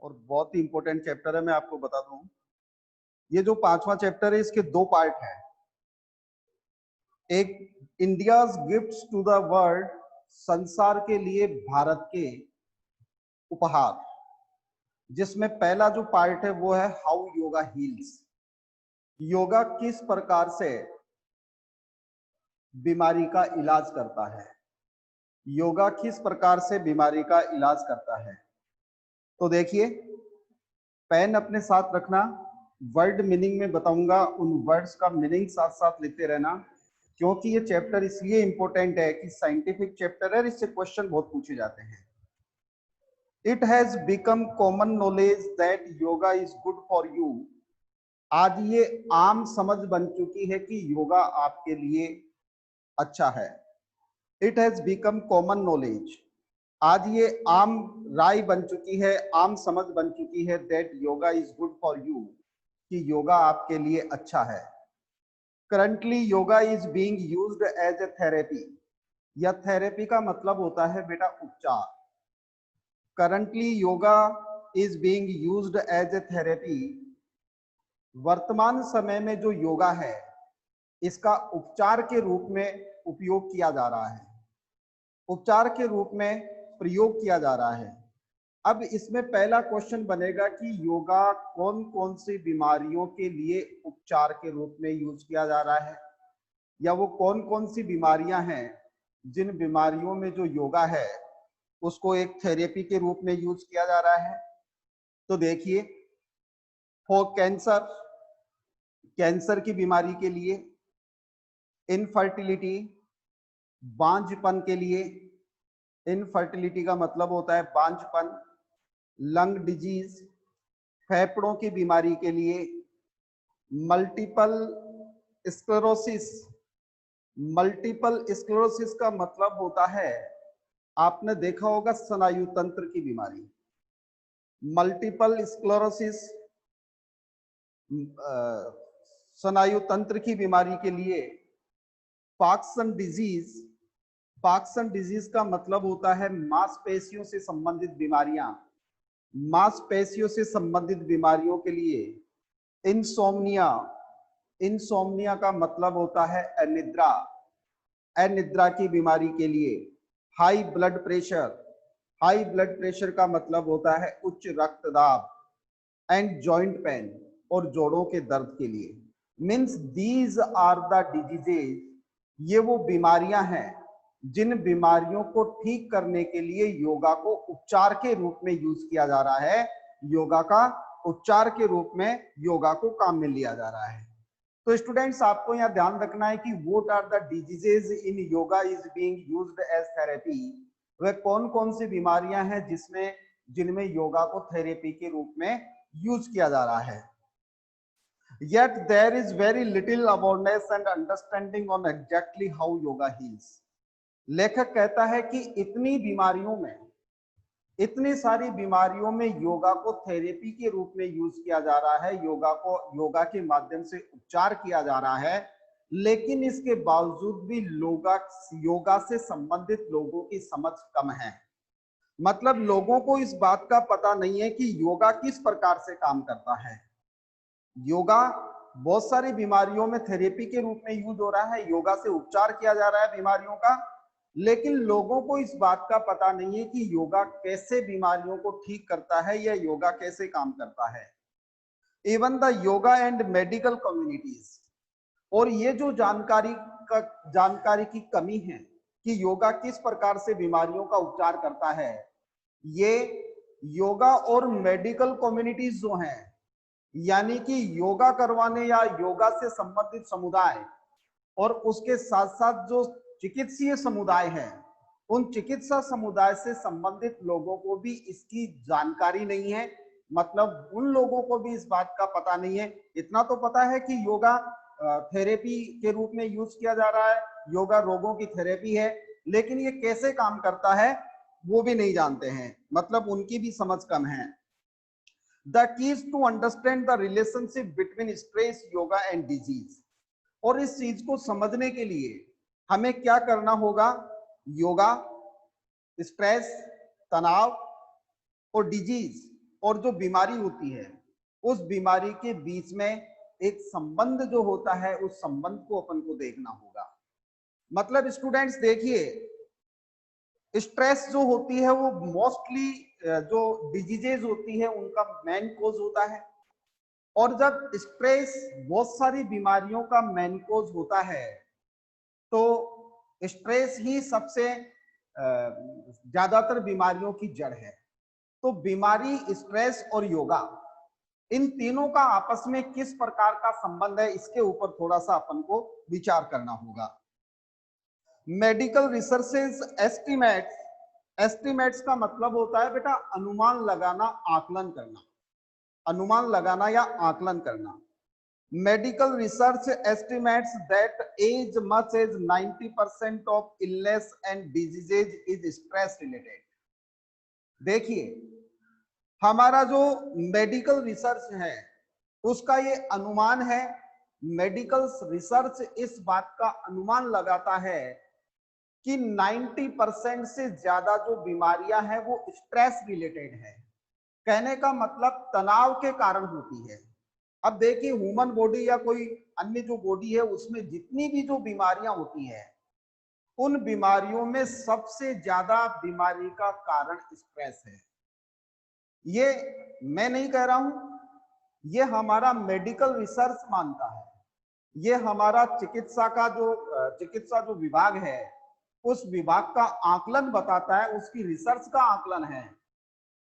और बहुत ही important chapter है। मैं आपको बता दूं, ये जो 5वां चैप्टर है इसके 2 पार्ट हैं। एक India's gifts to the world, संसार के लिए भारत के उपहार, जिसमें पहला जो पार्ट है वो है हाउ योगा हील्स। योगा किस प्रकार से बीमारी का इलाज करता है। योगा किस प्रकार से बीमारी का इलाज करता है। तो देखिए, पेन अपने साथ रखना, वर्ड मीनिंग में बताऊंगा, उन वर्ड्स का मीनिंग साथ साथ लिखते रहना, क्योंकि ये चैप्टर इसलिए इंपॉर्टेंट है कि साइंटिफिक चैप्टर है, इससे क्वेश्चन बहुत पूछे जाते हैं। It has become common knowledge that yoga is good for you. आज ये आम समझ बन चुकी है कि योगा आपके लिए अच्छा है। It has become common knowledge, आज ये आम राय बन चुकी है, आम समझ बन चुकी है that yoga is good for you, कि योगा आपके लिए अच्छा है। Currently yoga is being used as a therapy. या थेरेपी का मतलब होता है बेटा उपचार। Currently yoga is being used as a therapy. वर्तमान समय में जो योगा है इसका उपचार के रूप में उपयोग किया जा रहा है, उपचार के रूप में प्रयोग किया जा रहा है। अब इसमें पहला क्वेश्चन बनेगा कि योगा कौन कौन सी बीमारियों के लिए उपचार के रूप में यूज किया जा रहा है, या वो कौन कौन सी बीमारियां हैं जिन बीमारियों में जो योगा है उसको एक थेरेपी के रूप में यूज किया जा रहा है। तो देखिए, फॉर कैंसर, कैंसर की बीमारी के लिए, इनफर्टिलिटी, बांझपन के लिए, इनफर्टिलिटी का मतलब होता है बांझपन, लंग डिजीज, फेफड़ों की बीमारी के लिए, मल्टीपल स्क्लेरोसिस। मल्टीपल स्क्लेरोसिस का मतलब होता है, आपने देखा होगा, स्नायु तंत्र की बीमारी। मल्टीपल स्क्लेरोसिस स्नायु तंत्र की बीमारी के लिए। पार्किंसन डिजीज, पार्किंसन डिजीज का मतलब होता है मांसपेशियों से संबंधित बीमारियां, मांसपेशियों से संबंधित बीमारियों के लिए। इंसोम्निया, इंसोम्निया का मतलब होता है अनिद्रा, अनिद्रा की बीमारी के लिए। High blood pressure, high blood pressure का मतलब होता है उच्च रक्तदाब। एंड जॉइंट पेन, और जोड़ों के दर्द के लिए। Means these are the diseases, ये वो बीमारियां हैं जिन बीमारियों को ठीक करने के लिए योगा को उपचार के रूप में यूज किया जा रहा है। योगा का उपचार के रूप में योगा को काम में लिया जा रहा है। तो स्टूडेंट्स, आपको यहां ध्यान रखना है कि what are the diseases in yoga is being used as therapy. वह कौन कौन सी बीमारियां हैं जिसमें जिनमें योगा को थेरेपी के रूप में यूज किया जा रहा है। Yet there is very little awareness and understanding on exactly how yoga heals. लेखक कहता है कि इतनी बीमारियों में, इतनी सारी बीमारियों में योगा को थेरेपी के रूप में यूज किया जा रहा है, योगा को योगा के माध्यम से उपचार किया जा रहा है, लेकिन इसके बावजूद भी योगा से संबंधित लोगों की समझ कम है। मतलब लोगों को इस बात का पता नहीं है कि योगा किस प्रकार से काम करता है। योगा बहुत सारी बीमारियों में थेरेपी के रूप में यूज हो रहा है, योगा से उपचार किया जा रहा है बीमारियों का, लेकिन लोगों को इस बात का पता नहीं है कि योगा कैसे बीमारियों को ठीक करता है या योगा कैसे काम करता है। Even the yoga and medical communities, और ये जो जानकारी की कमी है कि योगा किस प्रकार से बीमारियों का उपचार करता है, ये योगा और मेडिकल कम्युनिटीज जो हैं, यानी कि योगा करवाने या योगा से संबंधित समुदाय और उसके साथ साथ जो चिकित्सीय समुदाय है, उन चिकित्सा समुदाय से संबंधित लोगों को भी इसकी जानकारी नहीं है। मतलब उन लोगों को भी इस बात का पता नहीं है। इतना तो पता है कि योगा थेरेपी के रूप में यूज किया जा रहा है, योगा रोगों की थेरेपी है, लेकिन ये कैसे काम करता है वो भी नहीं जानते हैं। मतलब उनकी भी समझ कम है। The key is to understand the relationship between stress, yoga and disease. और इस चीज को समझने के लिए हमें क्या करना होगा? योगा, स्ट्रेस, तनाव और डिजीज और जो बीमारी होती है उस बीमारी के बीच में एक संबंध जो होता है, उस संबंध को अपन को देखना होगा। मतलब स्टूडेंट्स देखिए, स्ट्रेस जो होती है वो मोस्टली जो डिजीजेज होती है उनका मेन कोज होता है, और जब स्ट्रेस बहुत सारी बीमारियों का मेन कोज होता है तो स्ट्रेस ही सबसे ज्यादातर बीमारियों की जड़ है। तो बीमारी, स्ट्रेस और योगा, इन तीनों का आपस में किस प्रकार का संबंध है, इसके ऊपर थोड़ा सा अपन को विचार करना होगा। मेडिकल रिसर्चेस एस्टिमेट्स, एस्टिमेट्स का मतलब होता है बेटा अनुमान लगाना, आकलन करना, अनुमान लगाना या आकलन करना। Medical research estimates that as much as 90% of illness and diseases is stress related। देखिए, हमारा जो मेडिकल रिसर्च है उसका ये अनुमान है, मेडिकल रिसर्च इस बात का अनुमान लगाता है कि 90% से ज्यादा जो बीमारियां हैं वो स्ट्रेस रिलेटेड है। कहने का मतलब तनाव के कारण होती है। अब देखिए, ह्यूमन बॉडी या कोई अन्य जो बॉडी है उसमें जितनी भी जो बीमारियां होती है, उन बीमारियों में सबसे ज्यादा बीमारी का कारण स्ट्रेस है। ये मैं नहीं कह रहा हूं, ये हमारा मेडिकल रिसर्च मानता है। ये हमारा चिकित्सा जो विभाग है उस विभाग का आकलन बताता है, उसकी रिसर्च का आकलन है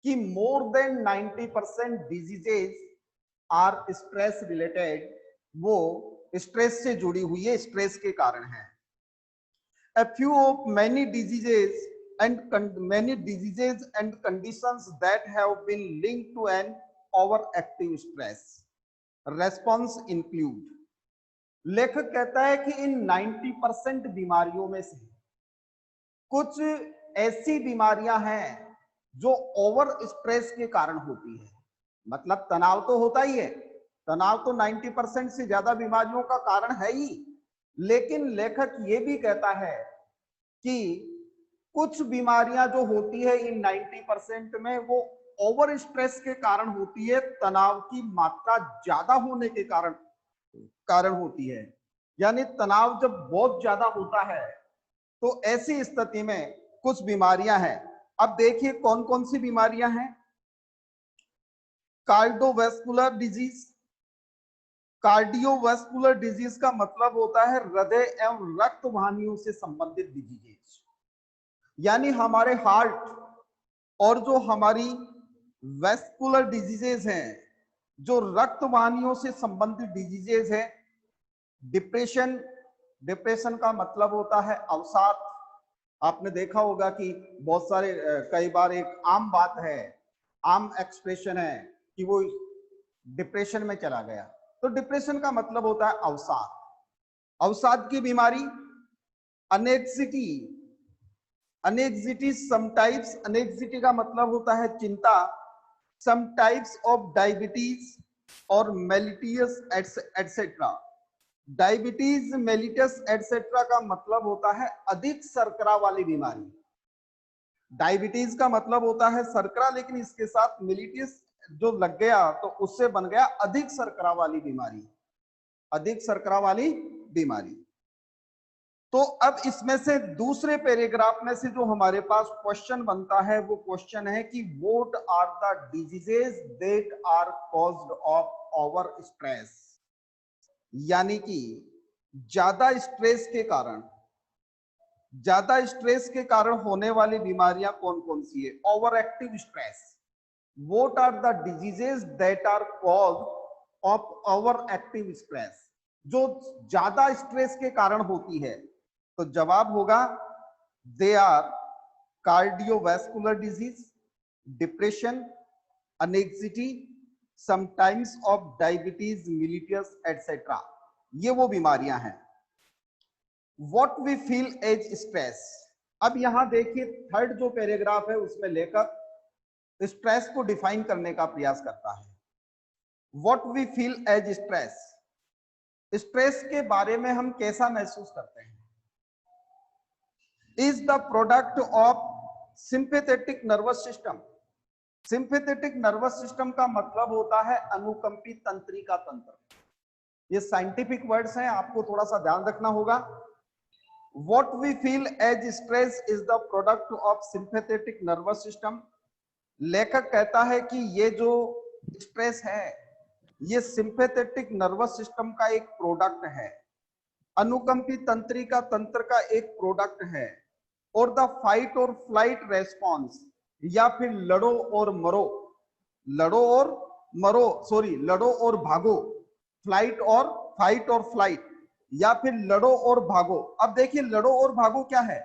कि more than 90% diseases are stress related, वो स्ट्रेस से जुड़ी हुई है, स्ट्रेस के कारण है। A few of many diseases and conditions that have been linked to an overactive stress response include। लेखक कहता है कि इन 90% बीमारियों में से कुछ ऐसी बीमारियां हैं जो ओवर स्ट्रेस के कारण होती है। मतलब तनाव तो होता ही है, तनाव तो 90% से ज्यादा बीमारियों का कारण है ही, लेकिन लेखक ये भी कहता है कि कुछ बीमारियां जो होती है इन 90% में वो ओवर स्ट्रेस के कारण होती है, तनाव की मात्रा ज्यादा होने के कारण होती है। यानी तनाव जब बहुत ज्यादा होता है तो ऐसी स्थिति में कुछ बीमारियां हैं। अब देखिए कौन कौन सी बीमारियां हैं। कार्डियोवैस्कुलर डिजीज, कार्डियोवैस्कुलर डिजीज का मतलब होता है हृदय एवं रक्त वाहिनियों से संबंधित डिजीजेज, यानी हमारे हार्ट और जो हमारी वैस्कुलर डिजीजेज हैं, जो रक्त वाहिनियों से संबंधित डिजीजेज है। डिप्रेशन, डिप्रेशन का मतलब होता है अवसाद। आपने देखा होगा कि बहुत सारे कई बार एक आम बात है, आम एक्सप्रेशन है कि वो डिप्रेशन में चला गया, तो डिप्रेशन का मतलब होता है अवसाद। अवसाद की बीमारी। अनेक्सिटी, अनेक्सिटी समटाइप्स, अनेक्सिटी का मतलब होता है चिंता। सम टाइप्स ऑफ डायबिटीज और मेलिटियस एटसेट्रा। डायबिटीज, मेलिटस एटसेट्रा का मतलब होता है अधिक शर्करा वाली बीमारी। डायबिटीज का मतलब होता है शर्करा, लेकिन इसके साथ मेलिटस जो लग गया तो उससे बन गया अधिक शर्करा वाली बीमारी, अधिक शर्करा वाली बीमारी। तो अब इसमें से दूसरे पैराग्राफ में से जो हमारे पास क्वेश्चन बनता है वो क्वेश्चन है कि what are the diseases that are caused of over stress. यानी कि ज्यादा स्ट्रेस के कारण होने वाली बीमारियां कौन कौन सी है। Over active stress. What are the diseases that are caused of over active stress, जो ज्यादा स्ट्रेस के कारण होती है। तो जवाब होगा they are cardiovascular disease, depression, anxiety, sometimes of diabetes mellitus etcetera. ये वो बीमारियां हैं। What we feel as stress. अब यहां देखिए थर्ड जो पैराग्राफ है उसमें लेखक स्ट्रेस को डिफाइन करने का प्रयास करता है। What we feel as stress, stress के बारे में हम कैसा महसूस करते हैं। Is the product of sympathetic nervous system, sympathetic nervous system का मतलब होता है अनुकंपी तंत्रिका तंत्र। ये साइंटिफिक वर्ड्स हैं, आपको थोड़ा सा ध्यान रखना होगा। What we feel as stress is the product of sympathetic nervous system। लेखक कहता है कि ये जो स्ट्रेस है ये सिंपैथेटिक नर्वस सिस्टम का एक प्रोडक्ट है, अनुकंपी तंत्रिका तंत्र का एक प्रोडक्ट है, और द फाइट और फ्लाइट रेस्पॉन्स या फिर लड़ो और मरो, लड़ो और भागो, फ्लाइट और फाइट और फ्लाइट, या फिर लड़ो और भागो। अब देखिए लड़ो और भागो क्या है,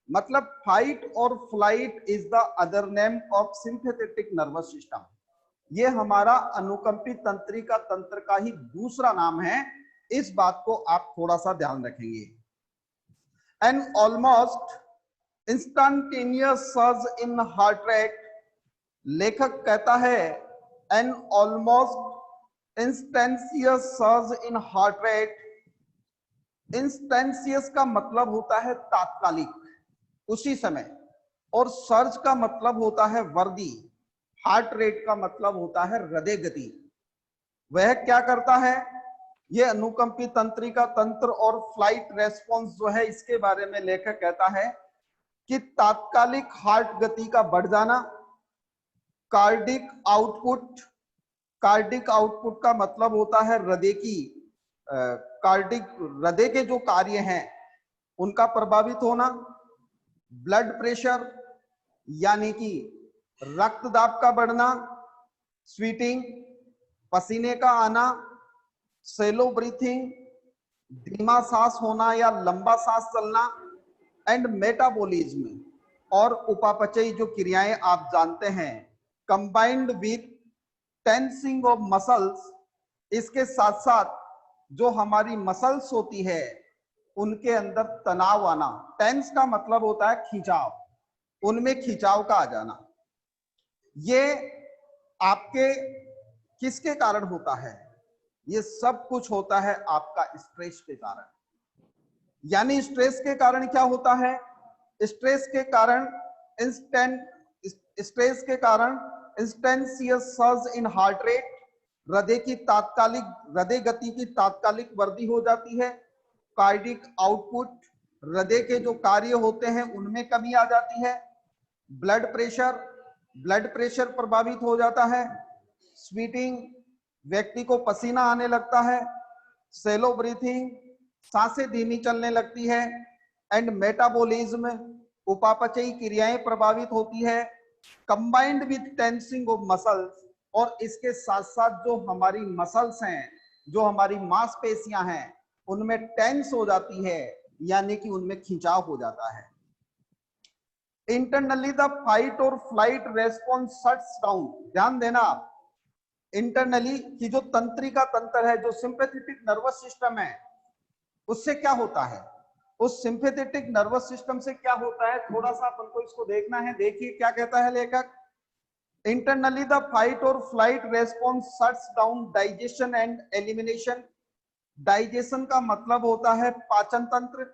मतलब फाइट और flight is the other name of sympathetic nervous system. ये हमारा अनुकंपी तंत्रिका तंत्र का ही दूसरा नाम है, इस बात को आप थोड़ा सा ध्यान रखेंगे। An almost instantaneous surge in heart rate. लेखक कहता है an almost instantaneous surge in heart rate. Instantaneous का मतलब होता है तात्कालिक, उसी समय, और सर्ज का मतलब होता है वर्दी, हार्ट रेट का मतलब होता है हृदय गति। वह क्या करता है, ये अनुकंपी तंत्रिका तंत्र और फ्लाइट रेस्पॉन्स जो है इसके बारे में लेखक कहता है कि तात्कालिक हार्ट गति का बढ़ जाना, कार्डिक आउटपुट, कार्डिक आउटपुट का मतलब होता है हृदय की कार्डिक, हृदय के जो कार्य हैं उनका प्रभावित होना, ब्लड प्रेशर यानी कि रक्तदाब का बढ़ना, स्वीटिंग, पसीने का आना, सेलो ब्रीथिंग, धीमा सांस होना या लंबा सांस चलना, एंड मेटाबॉलिज्म और उपापचयी जो क्रियाएं आप जानते हैं, combined with tensing of muscles. इसके साथ साथ जो हमारी मसल्स होती है उनके अंदर तनाव आना, टेंस का मतलब होता है खिंचाव, उनमें खिंचाव का आ जाना। ये आपके किसके कारण होता है, ये सब कुछ होता है आपका स्ट्रेस के कारण। यानी स्ट्रेस के कारण क्या होता है, स्ट्रेस के कारण इंस्टेंशियस सर्ज इन हार्ट रेट, हृदय गति की तात्कालिक वृद्धि हो जाती है, कार्डिक आउटपुट, हृदय के जो कार्य होते हैं उनमें कमी आ जाती है, ब्लड प्रेशर प्रभावित हो जाता है, स्वीटिंग, व्यक्ति को पसीना आने लगता है, सेलो ब्रीथिंग, सांसें धीमी चलने लगती है, एंड मेटाबॉलिज्म, उपापचयी क्रियाएं प्रभावित होती है, combined with tensing of muscles, और इसके साथ साथ जो हमारी मसल्स हैं, जो हमारी मांसपेशियां हैं उनमें टेंस हो जाती है, यानी कि उनमें खिंचाव हो जाता है। इंटरनली द फाइट और फ्लाइट रेस्पॉन्स शट्स डाउन। ध्यान देना आप, इंटरनली की जो तंत्रिका तंत्र है, जो सिंपैथेटिक नर्वस सिस्टम है, उससे क्या होता है, उस सिंपैथेटिक नर्वस सिस्टम से क्या होता है, थोड़ा सा अपन को इसको देखना है। देखिए क्या कहता है लेखक, इंटरनली द फाइट और flight response shuts down digestion and elimination. Digestion का मतलब होता है पाचन तंत्र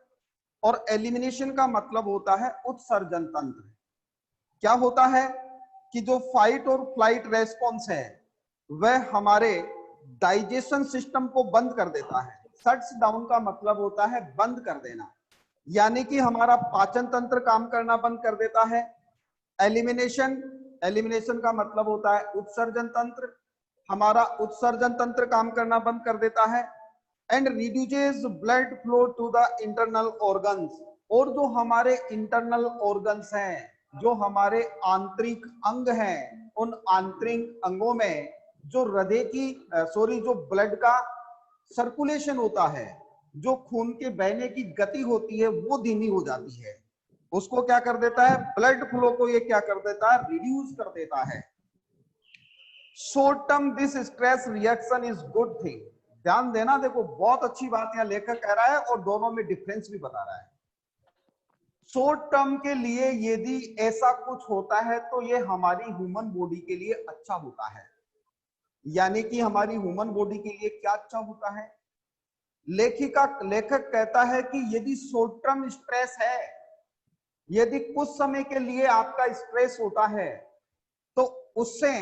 और एलिमिनेशन का मतलब होता है उत्सर्जन तंत्र। क्या होता है कि जो फाइट और फ्लाइट रेस्पॉन्स है वह हमारे डाइजेशन सिस्टम को बंद कर देता है। शट्स डाउन का मतलब होता है बंद कर देना, यानी कि हमारा पाचन तंत्र काम करना बंद कर देता है। एलिमिनेशन का मतलब होता है उत्सर्जन तंत्र, हमारा उत्सर्जन तंत्र काम करना बंद कर देता है। And reduces blood flow to the internal organs, और जो हमारे इंटरनल ऑर्गन्स हैं, जो हमारे आंतरिक अंग हैं, उन आंतरिक अंगों में जो जो ब्लड का सर्कुलेशन होता है, जो खून के बहने की गति होती है, वो धीमी हो जाती है। उसको क्या कर देता है, ब्लड फ्लो को ये क्या कर देता है, रिड्यूस कर देता है। Short term this stress reaction is good thing. ध्यान देना, देखो बहुत अच्छी बात यहाँ लेखक कह रहा है और दोनों में डिफरेंस भी बता रहा है। शॉर्ट टर्म के लिए यदि ऐसा कुछ होता है तो ये हमारी ह्यूमन बॉडी के लिए अच्छा होता है। यानी कि हमारी ह्यूमन बॉडी के लिए क्या अच्छा होता है, लेखक कहता है कि यदि शॉर्ट टर्म स्ट्रेस है, यदि कुछ समय के लिए आपका स्ट्रेस होता है, तो उससे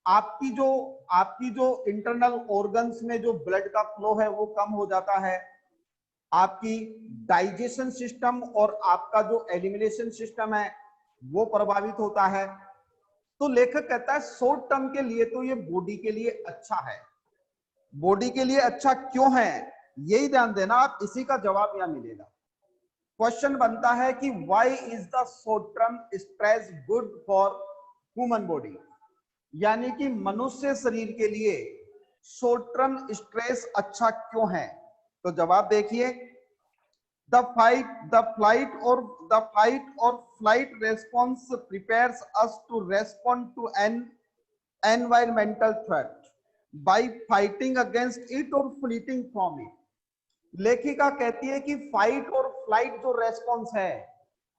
आपकी जो इंटरनल ऑर्गन्स में जो ब्लड का फ्लो है वो कम हो जाता है, आपकी डाइजेशन सिस्टम और आपका जो एलिमिनेशन सिस्टम है वो प्रभावित होता है। तो लेखक कहता है शॉर्ट टर्म के लिए तो ये बॉडी के लिए अच्छा है। बॉडी के लिए अच्छा क्यों है, यही ध्यान देना आप, इसी का जवाब यहां मिलेगा। क्वेश्चन बनता है कि why is the short term stress good for human body, यानी कि मनुष्य शरीर के लिए शॉर्ट टर्म स्ट्रेस अच्छा क्यों है। तो जवाब देखिए, द फ्लाइट और flight response prepares us to respond to an environmental threat by fighting against it और फ्लीटिंग फ्रॉम इट। लेखिका कहती है कि फाइट और फ्लाइट जो रेस्पॉन्स है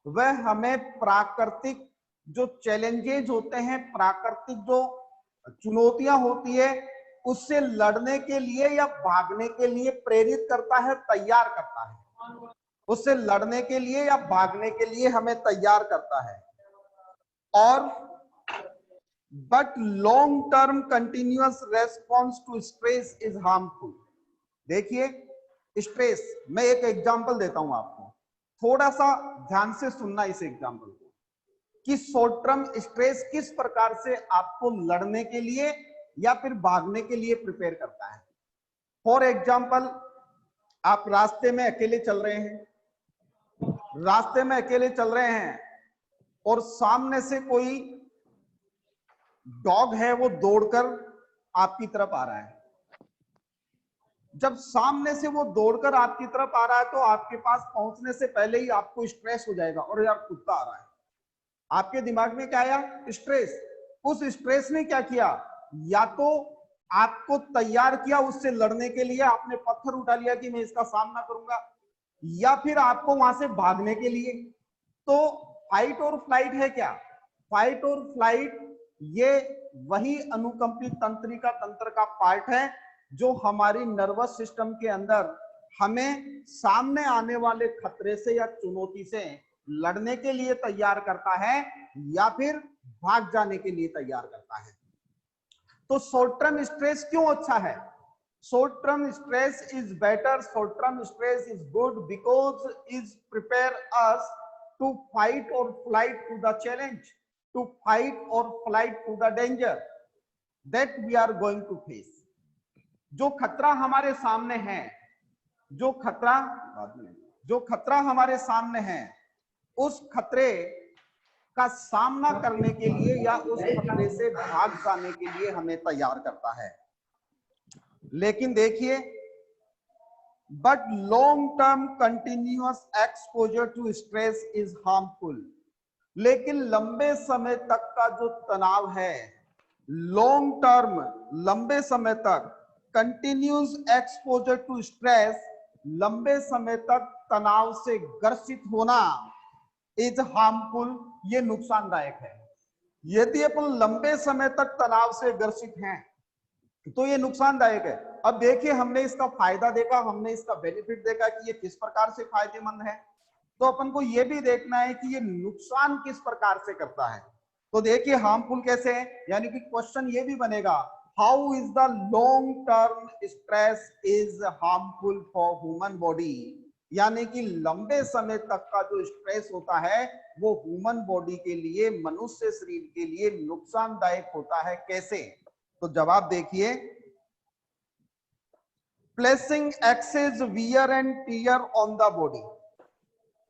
वह हमें प्राकृतिक जो चैलेंजेस होते हैं, प्राकृतिक जो चुनौतियां होती है उससे लड़ने के लिए या भागने के लिए प्रेरित करता है, तैयार करता है। उससे लड़ने के लिए या भागने के लिए हमें तैयार करता है। और but long term continuous response to stress is harmful. देखिए स्ट्रेस, मैं एक एग्जांपल देता हूं आपको, थोड़ा सा ध्यान से सुनना इस एग्जांपल को, कि शॉर्ट टर्म स्ट्रेस किस प्रकार से आपको लड़ने के लिए या फिर भागने के लिए प्रिपेयर करता है। फॉर एग्जांपल, आप रास्ते में अकेले चल रहे हैं, और सामने से कोई डॉग है वो दौड़कर आपकी तरफ आ रहा है। जब सामने से वो दौड़कर आपकी तरफ आ रहा है तो आपके पास पहुंचने से पहले ही आपको स्ट्रेस हो जाएगा, और यार कुत्ता आ रहा है। आपके दिमाग में क्या आया? स्ट्रेस। उस स्ट्रेस ने क्या किया, या तो आपको तैयार किया उससे लड़ने के लिए, आपने पत्थर उठा लिया कि मैं इसका सामना करूंगा, या फिर आपको वहां से भागने के लिए। तो फाइट और फ्लाइट है क्या? फाइट और फ्लाइट ये वही अनुकंपित तंत्रिका तंत्र का पार्ट है जो हमारी नर्वस सिस्टम के अंदर हमें सामने आने वाले खतरे से या चुनौती से लड़ने के लिए तैयार करता है या फिर भाग जाने के लिए तैयार करता है। तो शॉर्ट टर्म स्ट्रेस क्यों अच्छा है? Short term stress is better, short term stress is good because is prepare us to fight और flight to the challenge, to fight और flight to the danger that we are going to face. जो खतरा हमारे सामने है, जो खतरा हमारे सामने है, उस खतरे का सामना करने के लिए या उस खतरे से भाग जाने के लिए हमें तैयार करता है। लेकिन देखिए, but long term continuous exposure to stress is harmful. लेकिन लंबे समय तक का जो तनाव है, लॉन्ग टर्म, लंबे समय तक कंटिन्यूअस एक्सपोजर टू स्ट्रेस, लंबे समय तक तनाव से ग्रसित होना इज हार्मफुल, ये नुकसानदायक है। यदि अपन लंबे समय तक तनाव से ग्रसित हैं तो ये नुकसानदायक है। अब देखिए, हमने इसका फायदा देखा, हमने इसका बेनिफिट देखा कि ये किस प्रकार से फायदेमंद है, तो अपन को ये भी देखना है कि ये नुकसान किस प्रकार से करता है। तो देखिए हार्मफुल कैसे है, यानी कि क्वेश्चन ये भी बनेगा, how is the long term stress is harmful for human body, यानी कि लंबे समय तक का जो स्ट्रेस होता है वो ह्यूमन बॉडी के लिए, मनुष्य शरीर के लिए नुकसानदायक होता है। कैसे? तो जवाब देखिए, placing excess wear and tear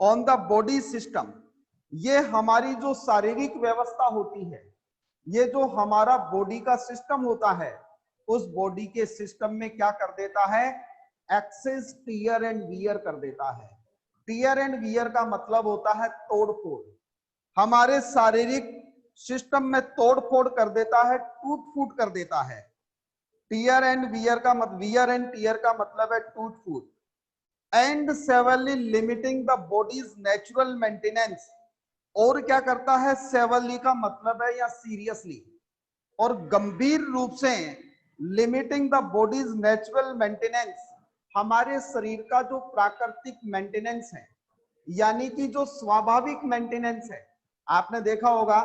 on the body system, ये हमारी जो शारीरिक व्यवस्था होती है, ये जो हमारा बॉडी का सिस्टम होता है, उस बॉडी के सिस्टम में क्या कर देता है? एक्सेस टियर एंड वियर कर देता है। टियर एंड वियर का मतलब होता है तोड़फोड़। हमारे शारीरिक सिस्टम में तोड़फोड़ कर देता है, टूट फूट कर देता है। टियर एंड वियर का वियर एंड टियर का मतलब है टूट फूट। And severely limiting the body's natural maintenance, और क्या करता है? सेवरली का मतलब है या सीरियसली और गंभीर रूप से limiting the body's natural maintenance, हमारे शरीर का जो प्राकृतिक मेंटेनेंस है, यानी कि जो स्वाभाविक मेंटेनेंस है। आपने देखा होगा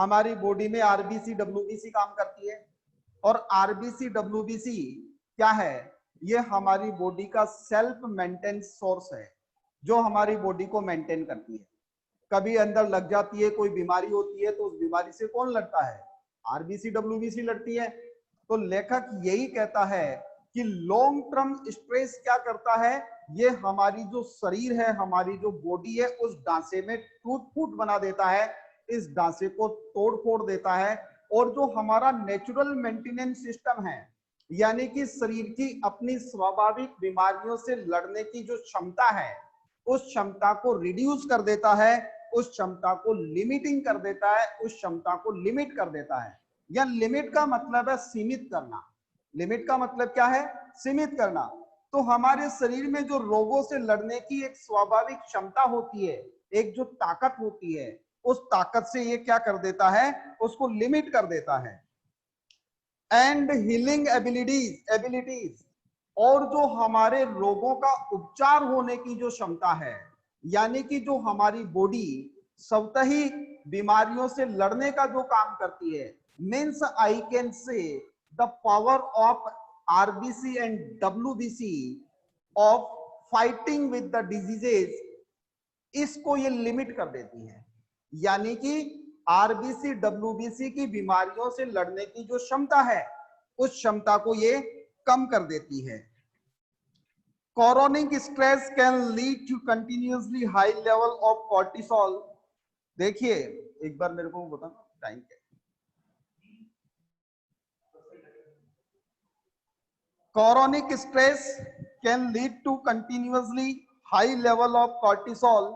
हमारी बॉडी में आरबीसी डब्ल्यूबीसी काम करती है, और आरबीसी डब्ल्यूबीसी क्या है? ये हमारी बॉडी का सेल्फ मेंटेनेंस सोर्स है, जो हमारी बॉडी को मेंटेन करती है। कभी अंदर लग जाती है, कोई बीमारी होती है, तो उस बीमारी से कौन लड़ता है? आरबीसी डब्ल्यूबीसी लड़ती है। तो लेखक यही कहता है कि लॉन्ग टर्म स्ट्रेस क्या करता है, ये हमारी जो शरीर है, हमारी जो बॉडी है, उस ढांचे में टूट फूट बना देता है, इस ढांचे को तोड़ फोड़ देता है, और जो हमारा नेचुरल मेंटेनेंस सिस्टम है, यानी कि शरीर की अपनी स्वाभाविक बीमारियों से लड़ने की जो क्षमता है, उस क्षमता को रिड्यूस कर देता है, उस क्षमता को लिमिटिंग कर देता है, उस क्षमता को लिमिट कर देता है। या लिमिट का मतलब है सीमित करना। लिमिट का मतलब क्या है? सीमित करना। तो हमारे शरीर में जो रोगों से लड़ने की एक स्वाभाविक क्षमता होती है, एक जो ताकत होती है, उस ताकत से ये क्या कर देता है? उसको लिमिट कर देता है। एंड हीलिंग एबिलिटीज, और जो हमारे रोगों का उपचार होने की जो क्षमता है, यानी कि जो हमारी बॉडी स्वतः ही बीमारियों से लड़ने का जो काम करती है, means I can say the power of RBC and WBC of fighting with the diseases, इसको ये लिमिट कर देती है। यानी कि आरबीसी डब्ल्यूबीसी की बीमारियों से लड़ने की जो क्षमता है, उस क्षमता को ये कम कर देती है। Chronic stress can lead to continuously high level of cortisol. देखिए एक बार मेरे को बताना टाइम क्या है। Chronic stress can lead to continuously high level of cortisol.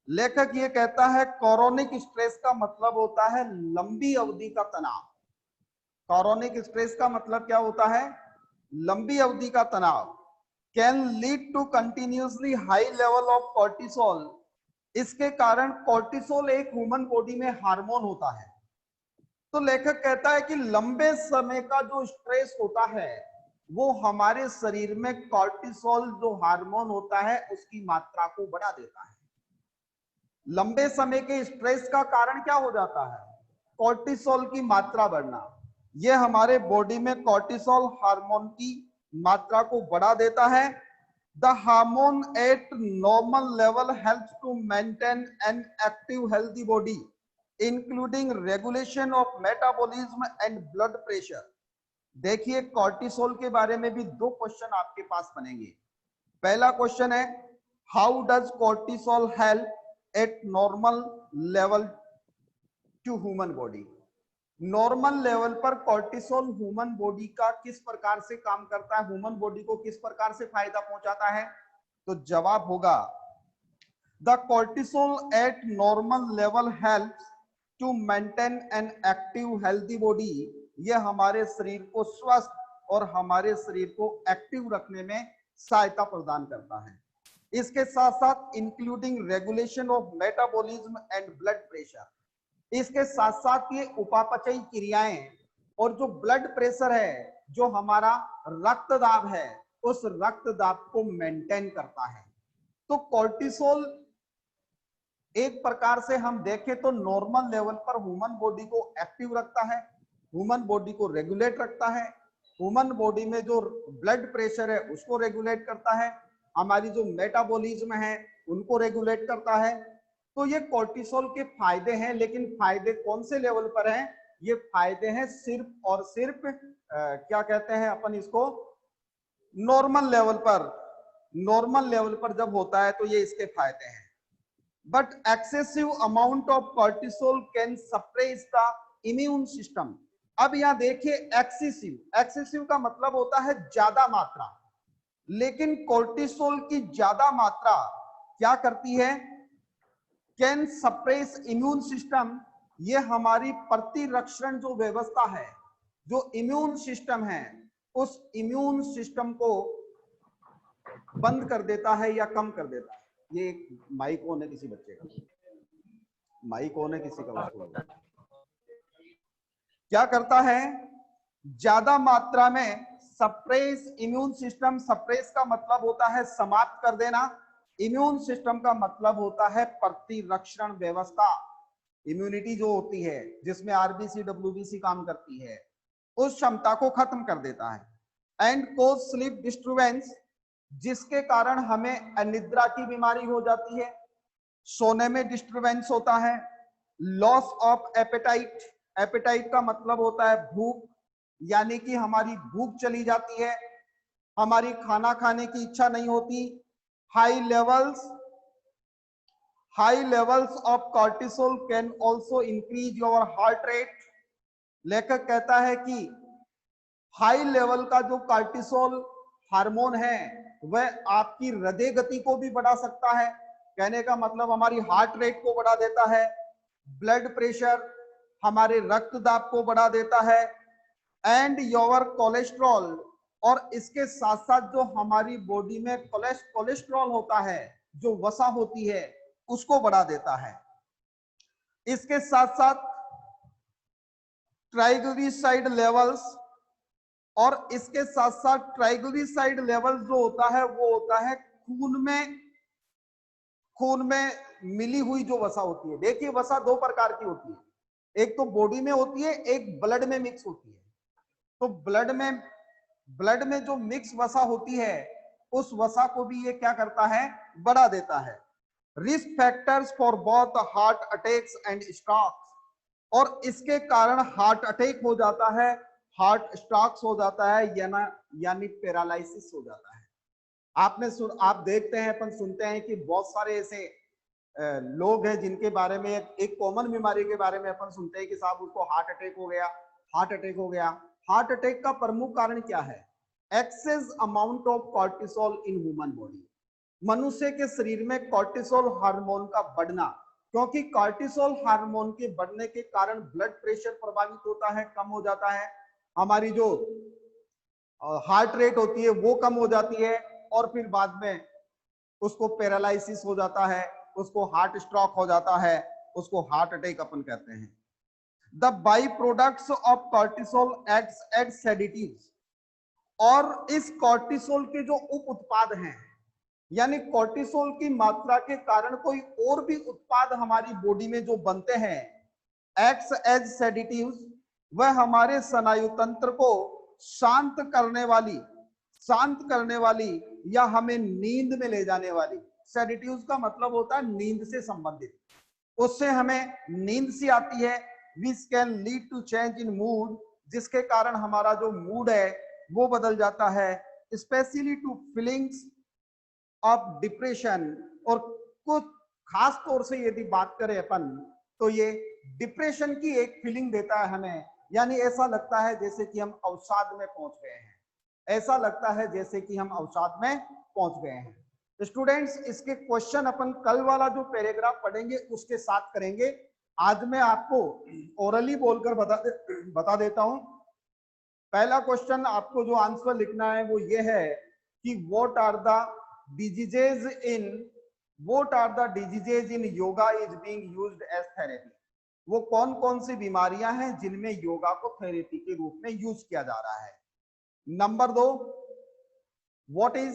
लेखक ये कहता है chronic stress का मतलब होता है लंबी अवधि का तनाव। Chronic stress का मतलब क्या होता है? लंबी अवधि का तनाव। Can lead to continuously high level of cortisol. इसके कारण cortisol एक ह्यूमन बॉडी में हार्मोन होता है। तो लेखक कहता है कि लंबे समय का जो स्ट्रेस होता है, वो हमारे शरीर में cortisol जो हार्मोन होता है, उसकी मात्रा को बढ़ा देता है। लंबे समय के स्ट्रेस का कारण क्या हो जाता है? cortisol की मात्रा बढ़ना। यह हमारे बॉडी में cortisol हार्मोन की मात्रा को बढ़ा देता है। The hormone at normal level helps to maintain an active healthy body, including regulation of metabolism and blood pressure. देखिए कॉर्टिसोल के बारे में भी दो क्वेश्चन आपके पास बनेंगे। पहला क्वेश्चन है, how does cortisol help at normal level to human body? Normal level पर कॉर्टिसोल ह्यूमन बॉडी का किस प्रकार से काम करता है, ह्यूमन बॉडी को किस प्रकार से फायदा पहुंचाता है? तो जवाब होगा, the cortisol at normal level helps to maintain an active healthy body. यह हमारे शरीर को स्वस्थ और हमारे शरीर को एक्टिव रखने में सहायता प्रदान करता है। इसके साथ साथ including regulation of metabolism and blood pressure, इसके साथ साथ ये उपापचयी क्रियाएं और जो ब्लड प्रेशर है, जो हमारा रक्तदाब है, उस रक्तदाब को मेंटेन करता है। तो कॉर्टिसोल एक प्रकार से हम देखें तो नॉर्मल लेवल पर ह्यूमन बॉडी को एक्टिव रखता है, ह्यूमन बॉडी को रेगुलेट रखता है, ह्यूमन बॉडी में जो ब्लड प्रेशर है उसको रेगुलेट करता है, हमारी जो मेटाबॉलिज्म है उनको रेगुलेट करता है। तो ये कॉर्टिसोल के फायदे हैं, लेकिन फायदे कौन से लेवल पर हैं? ये फायदे हैं सिर्फ और सिर्फ क्या कहते हैं अपन इसको, नॉर्मल लेवल पर। नॉर्मल लेवल पर जब होता है तो ये इसके फायदे हैं। But excessive amount of cortisol can suppress the immune system. अब यहां देखिए एक्सेसिव, एक्सेसिव का मतलब होता है ज्यादा मात्रा, लेकिन कॉर्टिसोल की ज्यादा मात्रा क्या करती है? Can suppress immune system. ये हमारी प्रतिरक्षण जो व्यवस्था है, जो इम्यून सिस्टम है, उस इम्यून सिस्टम को बंद कर देता है या कम कर देता है। ये एक माइक ऑन है किसी बच्चे का, माइक ऑन है किसी का, उसको क्या करता है? ज्यादा मात्रा में सप्रेस इम्यून सिस्टम। सप्रेस का मतलब होता है समाप्त कर देना, इम्यून सिस्टम का मतलब होता है प्रतिरक्षण व्यवस्था। इम्यूनिटी जो होती है जिसमें आरबीसी डब्ल्यूबीसी काम करती है, उस क्षमता को खत्म कर देता है। एंड कोज स्लीप डिस्टर्बेंस, जिसके कारण हमें अनिद्रा की बीमारी हो जाती है, सोने में डिस्टर्बेंस होता है। लॉस ऑफ एपेटाइट, एपेटाइट का मतलब होता है भूख, यानी कि हमारी भूख चली जाती है, हमारी खाना खाने की इच्छा नहीं होती। High levels of cortisol can also increase your heart rate. लेखक कहता है कि हाई लेवल का जो कॉर्टिसोल हार्मोन है वह आपकी हृदय गति को भी बढ़ा सकता है, कहने का मतलब हमारी हार्ट रेट को बढ़ा देता है। ब्लड प्रेशर, हमारे रक्तदाब को बढ़ा देता है। एंड योर कोलेस्ट्रॉल, और इसके साथ साथ जो हमारी बॉडी में कोलेस्ट्रॉल होता है, जो वसा होती है, उसको बढ़ा देता है। इसके साथ साथ ट्राइग्लिसराइड लेवल्स, और इसके साथ साथ ट्राइग्लिसराइड लेवल जो होता है वो होता है खून में मिली हुई जो वसा होती है। देखिए वसा दो प्रकार की होती है, एक तो बॉडी में होती है, एक ब्लड में मिक्स होती है। तो ब्लड में जो मिक्स वसा होती है, उस वसा को भी ये क्या करता है, बढ़ा देता है। Risk factors for both heart attacks and strokes, और इसके कारण हार्ट अटैक हो जाता है, हार्ट स्ट्रोक्स हो जाता है, यानी पैरालिसिस हो जाता है। आप देखते हैं, अपन सुनते हैं कि बहुत सारे ऐसे लोग हैं जिनके बारे में एक कॉमन बीमारी के बारे में अपन सुनते हैं कि साहब उसको हार्ट अटैक हो गया, हार्ट अटैक हो गया। हार्ट अटैक का प्रमुख कारण क्या है? Excess amount of cortisol in human body, मनुष्य के शरीर में कॉर्टिसोल हार्मोन का बढ़ना, क्योंकि कॉर्टिसोल हार्मोन के बढ़ने के कारण ब्लड प्रेशर प्रभावित होता है, कम हो जाता है, हमारी जो हार्ट रेट होती है वो कम हो जाती है, और फिर बाद में उसको पैरालिसिस हो जाता है, उसको हार्ट स्ट्रोक हो जाता है, उसको हार्ट अटैक अपन कहते हैं। The by products of cortisol acts as sedatives, और इस कॉर्टिसोल के जो उप उत्पाद हैं, यानी कॉर्टिसोल की मात्रा के कारण कोई और भी उत्पाद हमारी बॉडी में जो बनते हैं, एक्ट्स एज सेडेटिव्स, वह हमारे स्नायु तंत्र को शांत करने वाली या हमें नींद में ले जाने वाली, सेडेटिव्स का मतलब होता है नींद से संबंधित, उससे हमें नींद सी आती है। Which can lead to change in mood, जिसके कारण हमारा जो मूड है वो बदल जाता है, specially to feelings of depression, और कुछ खास तौर से यदि बात करें अपन तो ये डिप्रेशन की एक फीलिंग देता है हमें, यानी ऐसा लगता है जैसे कि हम अवसाद में पहुंच गए हैं, ऐसा लगता है जैसे कि हम अवसाद में पहुंच गए हैं। स्टूडेंट्स, इसके क्वेश्चन अपन कल वाला जो पैराग्राफ पढ़ेंगे उसके साथ करेंगे। आज मैं आपको ओरली बोलकर बता देता हूं। पहला क्वेश्चन आपको जो आंसर लिखना है वो ये है कि what are the diseases in yoga is being used as therapy. वो कौन कौन सी बीमारियां हैं जिनमें योगा को थेरेपी के रूप में यूज किया जा रहा है। Number 2, what is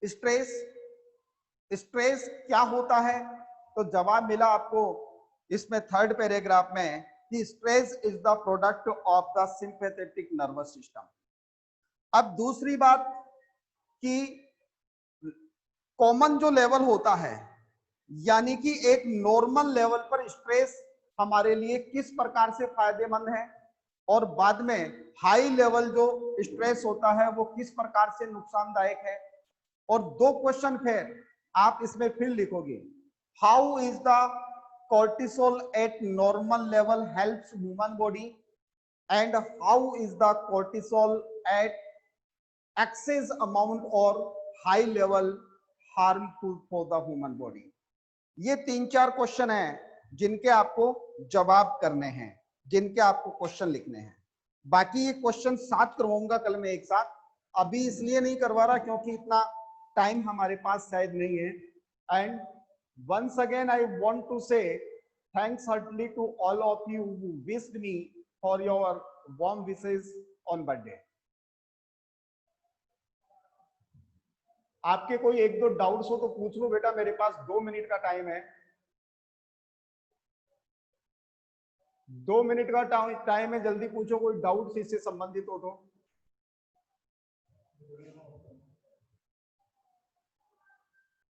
stress, stress क्या होता है? तो जवाब मिला आपको इसमें थर्ड पैराग्राफ में कि stress is the product of the sympathetic nervous system. अब दूसरी बात कि कॉमन जो लेवल होता है, यानी कि एक नॉर्मल लेवल पर स्ट्रेस हमारे लिए किस प्रकार से फायदेमंद है, और बाद में हाई लेवल जो स्ट्रेस होता है वो किस प्रकार से नुकसानदायक है। और 2 क्वेश्चन फिर आप इसमें फिर लिखोगे, how is the cortisol at normal level helps human body, and how is the cortisol at excess amount or high level harmful for the human body। ये 3-4 क्वेश्चन हैं जिनके आपको जवाब करने हैं, जिनके आपको क्वेश्चन लिखने हैं। बाकी ये क्वेश्चन 7 करवाऊंगा कल में एक साथ, अभी इसलिए नहीं करवा रहा क्योंकि इतना टाइम हमारे पास शायद नहीं है। And once again I want to say thanks heartily to all of you who wished me for your warm wishes on birthday। आपके कोई 1-2 डाउट्स हो तो पूछ लो बेटा, मेरे पास 2 मिनट का टाइम है। 2 मिनट का टाइम है, जल्दी पूछो, कोई डाउट इससे संबंधित हो तो।